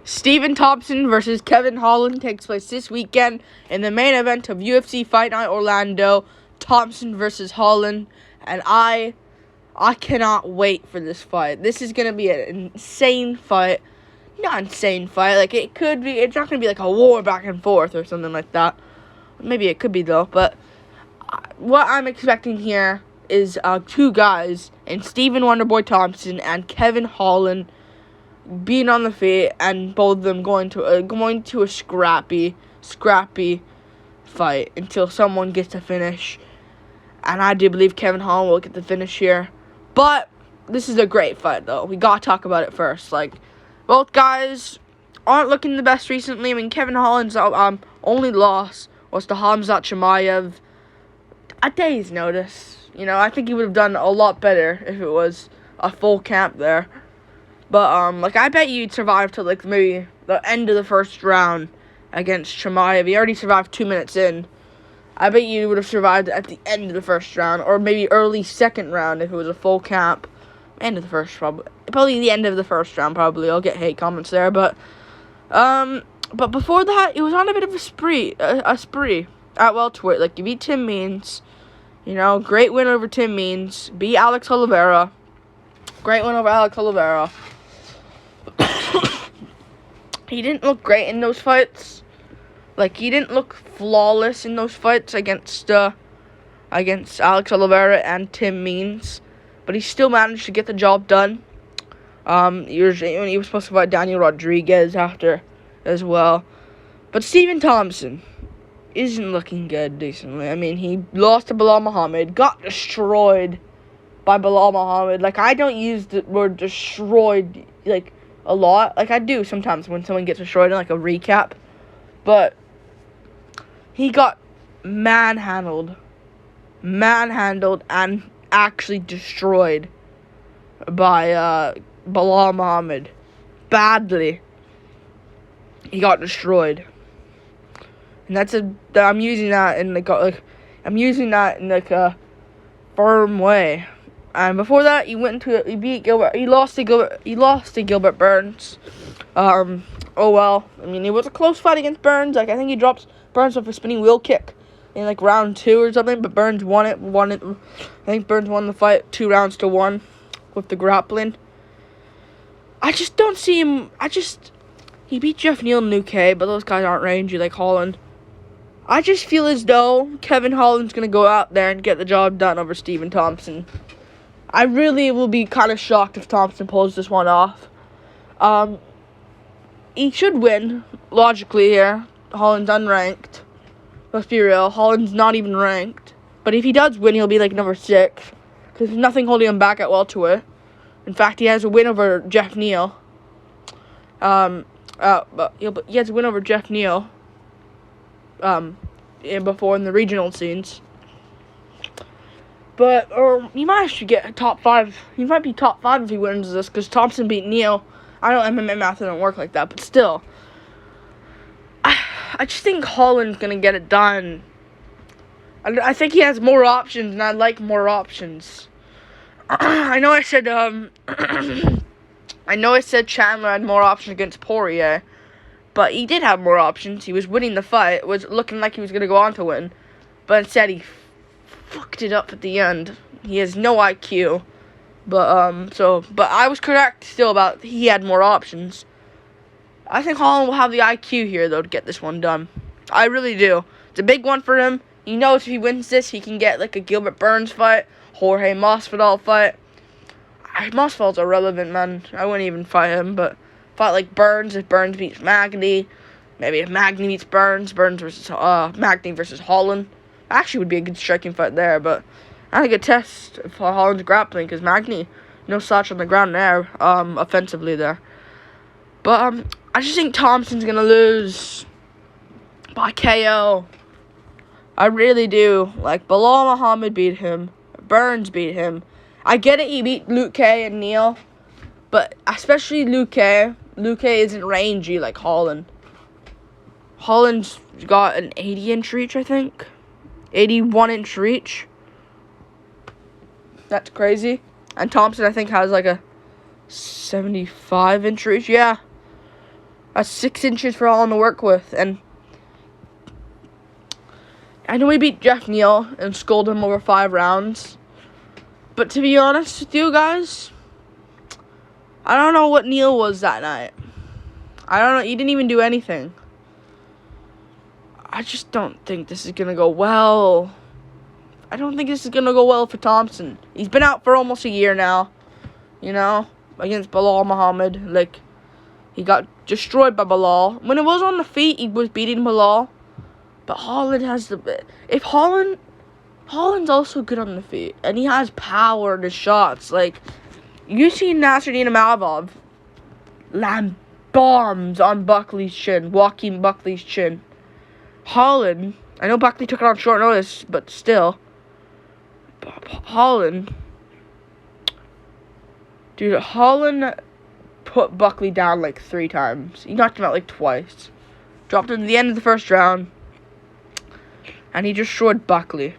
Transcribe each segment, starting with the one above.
Stephen Thompson versus Kevin Holland takes place this weekend in the main event of UFC Fight Night Orlando. Thompson versus Holland, and I cannot wait for this fight. This is gonna be an insane fight. Not insane fight. Like it could be. It's not gonna be like a war back and forth or something like that. Maybe it could be though. But what I'm expecting here is two guys, and Stephen Wonderboy Thompson and Kevin Holland, being on the feet, and both of them going to a scrappy fight until someone gets a finish. And I do believe Kevin Holland will get the finish here. But this is a great fight, though. We gotta talk about it first. Like, both guys aren't looking the best recently. I mean, Kevin Holland's only loss was to Khamzat Chimaev a day's notice. You know, I think he would have done a lot better if it was a full camp there. But, I bet you'd survive to, maybe the end of the first round against Chimaev. He already survived 2 minutes in. I bet you would have survived at the end of the first round, or maybe early second round if it was a full camp. End of the first, probably the end of the first round, probably. I'll get hate comments there, but before that, it was on a bit of a spree at welterweight. Like, you beat Tim Means, great win over Tim Means, beat Alex Oliveira, great win over Alex Oliveira. He didn't look great in those fights. He didn't look flawless in those fights against Alex Oliveira and Tim Means, but he still managed to get the job done. He was supposed to fight Daniel Rodriguez after as well. But Stephen Thompson isn't looking good decently. I mean, he lost to Bilal Muhammad, got destroyed by Bilal Muhammad. I don't use the word destroyed, a lot. I do sometimes when someone gets destroyed in, a recap. But he got manhandled and actually destroyed by Bilal Muhammad. Badly. He got destroyed. And I'm using that in a firm way. And before that, he lost to Gilbert Burns. Oh well. I mean, it was a close fight against Burns. I think he dropped Burns with a spinning wheel kick in round 2 or something, but Burns won it. I think Burns won the fight 2-1 with the grappling. I just don't see him. He beat Jeff Neal and Luke Hay, but those guys aren't rangy like Holland. I just feel as though Kevin Holland's going to go out there and get the job done over Stephen Thompson. I really will be kind of shocked if Thompson pulls this one off. He should win, logically here. Holland's unranked. Let's be real, Holland's not even ranked. But if he does win, he'll be number 6. Because there's nothing holding him back at welterweight. In fact, he has a win over Jeff Neal. But he has a win over Jeff Neal. Before in the regional scenes. But he might actually get top 5. He might be top 5 if he wins this, because Thompson beat Neal. I know MMA math doesn't work like that, but still. I just think Holland's going to get it done. I think he has more options, and I like more options. I know I said Chandler had more options against Poirier, but he did have more options. He was winning the fight. It was looking like he was going to go on to win, but instead he fucked it up at the end. He has no IQ. But I was correct still about he had more options. I think Holland will have the IQ here, though, to get this one done. I really do. It's a big one for him. He knows if he wins this, he can get, a Gilbert Burns fight, Jorge Masvidal fight. Masvidal's irrelevant, man. I wouldn't even fight him, but fight like Burns, if Burns beats Magny. Maybe if Magny beats Burns versus Magny versus Holland. Actually would be a good striking fight there, but I think a test for Holland's grappling, because Magny, no slouch on the ground there, offensively there. But, I just think Thompson's going to lose by KO. I really do. Bilal Muhammad beat him. Burns beat him. I get it, he beat Luke Hay and Neal. But, especially Luke Hay. Luke Hay isn't rangy like Holland. Holland's got an 80-inch reach, I think. 81-inch reach. That's crazy. And Thompson, I think, has a 75-inch reach. Yeah. That's 6 inches for Holland to work with. And I know he beat Jeff Neal and scolded him over 5 rounds. But to be honest with you guys, I don't know what Neal was that night. I don't know. He didn't even do anything. I just don't think this is going to go well. I don't think this is going to go well for Thompson. He's been out for almost a year now, you know, against Belal Muhammad. Like, he got destroyed by Belal. When it was on the feet, he was beating Belal. But Holland has the... If Holland's also good on the feet, and he has power in his shots. Like, you see Nasruddin Imavov land bombs on Buckley's chin, Joaquin Buckley's chin. Holland, I know Buckley took it on short notice, but still. Holland put Buckley down like 3 times. He knocked him out like twice. Dropped him at the end of the first round. And he destroyed Buckley.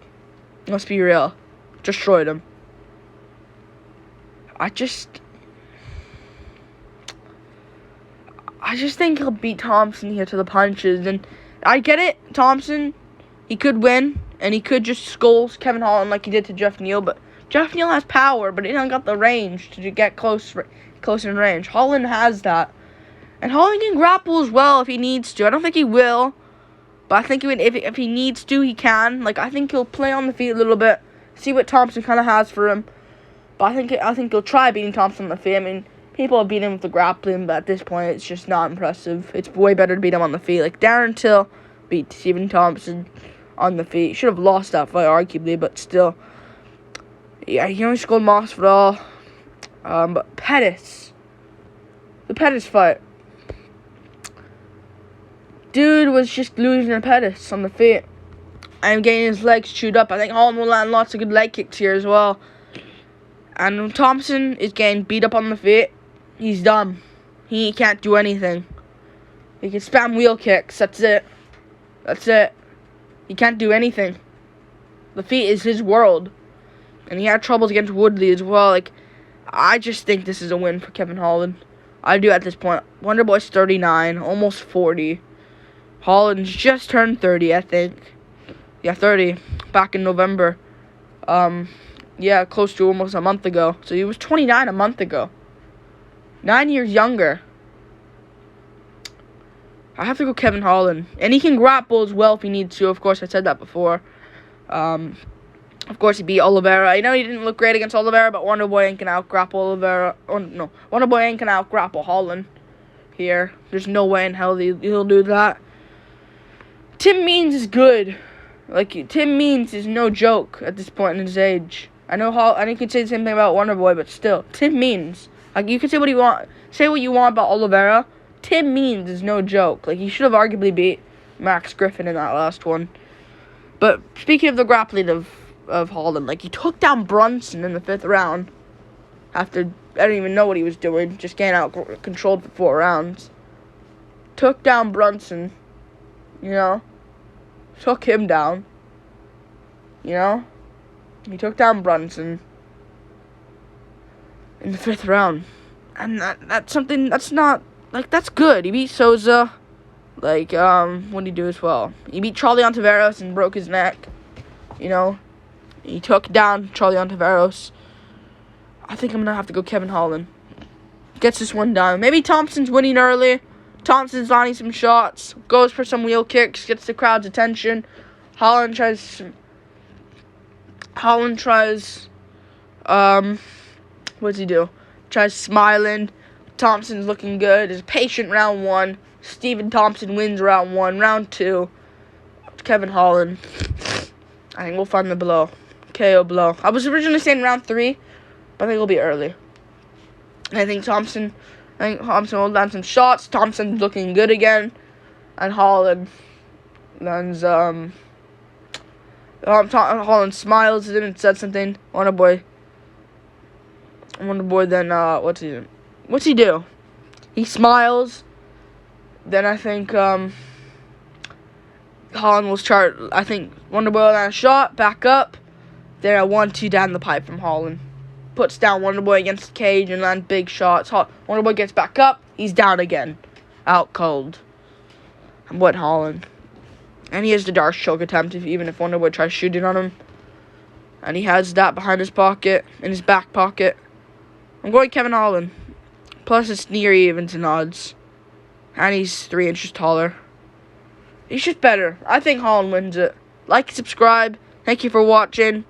Let's be real. Destroyed him. I just think he'll beat Thompson here to the punches. And I get it. Thompson, he could win. And he could just scold Kevin Holland like he did to Jeff Neal. But Jeff Neal has power, but he hasn't got the range to get close in range. Holland has that. And Holland can grapple as well if he needs to. I don't think he will. But I think if he needs to, he can. Like, I think he'll play on the feet a little bit. See what Thompson kind of has for him. But I think he'll try beating Thompson on the feet. I mean, people have beaten him with the grappling, but at this point, it's just not impressive. It's way better to beat him on the feet. Like, Darren Till beat Stephen Thompson on the feet. Should have lost that fight, arguably, but still. Yeah, he only scored Masvidal. But Pettis. The Pettis fight. Dude was just losing to Pettis on the feet. I'm getting his legs chewed up. I think Holland will land lots of good leg kicks here as well. And when Thompson is getting beat up on the feet, he's done. He can't do anything. He can spam wheel kicks. That's it. That's it. He can't do anything. The feet is his world. And he had troubles against Woodley as well. Like, I just think this is a win for Kevin Holland. I do at this point. Wonderboy's 39, almost 40. Holland's just turned 30, I think. Yeah, 30. Back in November. Yeah, close to almost a month ago. So he was 29 a month ago. 9 years younger. I have to go Kevin Holland. And he can grapple as well if he needs to. Of course, I said that before. Of course, he beat Oliveira. I know he didn't look great against Oliveira, but Wonderboy ain't gonna out-grapple Oliveira. Oh, no. Wonderboy ain't gonna out-grapple Holland here. There's no way in hell he'll do that. Tim Means is good. Like, Tim Means is no joke at this point in his age. I know you could say the same thing about Wonderboy, but still, Tim Means. Like, you can say what you want about Oliveira. Tim Means is no joke. Like, he should have arguably beat Max Griffin in that last one. But speaking of the grappling of Holland, like, he took down Brunson in the 5th round. After, I didn't even know what he was doing. Just getting out controlled for 4 rounds. Took down Brunson. You know? Took him down. You know? He took down Brunson in the 5th round. And that's something that's not, like, that's good. He beat Souza. Like, what did he do as well? He beat Charlie Ontiveros and broke his neck. You know? He took down Charlie Ontiveros. I think I'm going to have to go Kevin Holland. Gets this one done. Maybe Thompson's winning early. Thompson's landing some shots. Goes for some wheel kicks. Gets the crowd's attention. Holland tries, what does he do? Tries smiling. Thompson's looking good. It's patient round 1. Stephen Thompson wins round 1. Round 2. Kevin Holland. I think we'll find the blow. KO blow. I was originally saying round 3, but I think it'll be early. I think Thompson will land some shots. Thompson's looking good again. And Holland lands, Holland smiles at him and said something. Wonderboy then, what's he do? He smiles. Then I think, Holland will start, I think Wonderboy will land a shot, back up. Then a 1-2 down the pipe from Holland. Puts down Wonderboy against the cage and lands big shots. Wonderboy gets back up. He's down again. out cold. I'm with Holland. And he has the dark choke attempt, even if Wonderboy tries shooting on him. And he has that behind his pocket, in his back pocket. I'm going Kevin Holland. Plus, it's near evens in odds. And he's 3 inches taller. He's just better. I think Holland wins it. Like and subscribe. Thank you for watching.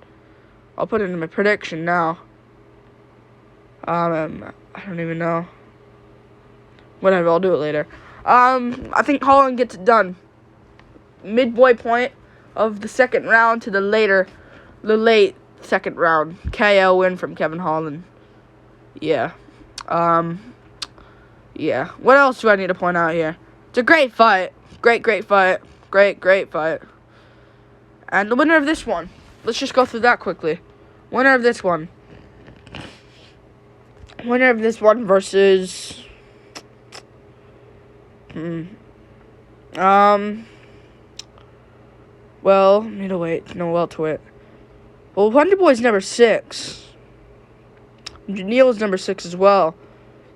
I'll put it in my prediction now. I don't even know. Whatever, I'll do it later. I think Holland gets it done. Midway point of the second round to the late second round. KO win from Kevin Holland. Yeah. Yeah. What else do I need to point out here? It's a great fight. Great fight. Great fight. And the winner of this one. Let's just go through that quickly. Winner of this one. Winner of this one versus... Well, middleweight. No, welterweight. Well, Wonderboy's number 6. Neil's number 6 as well.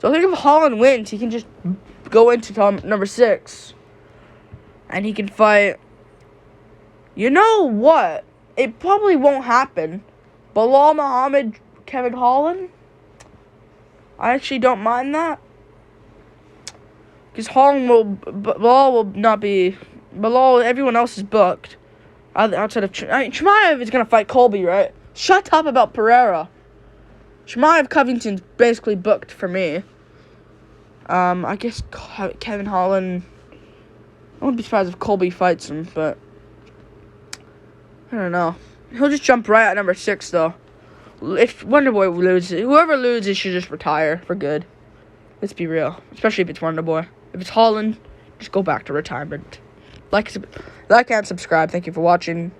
So I think if Holland wins, he can just go into number 6. And he can fight... You know what? It probably won't happen. Bilal Muhammad, Kevin Holland? I actually don't mind that. Because Bilal will not be... Bilal, everyone else is booked. Outside of... Chimaev is going to fight Colby, right? Shut up about Pereira. Chimaev Covington's basically booked for me. I guess Kevin Holland... I wouldn't be surprised if Colby fights him, but... I don't know. He'll just jump right at number 6, though. If Wonderboy loses... Whoever loses should just retire for good. Let's be real. Especially if it's Wonderboy. If it's Holland, just go back to retirement. Like and subscribe. Thank you for watching.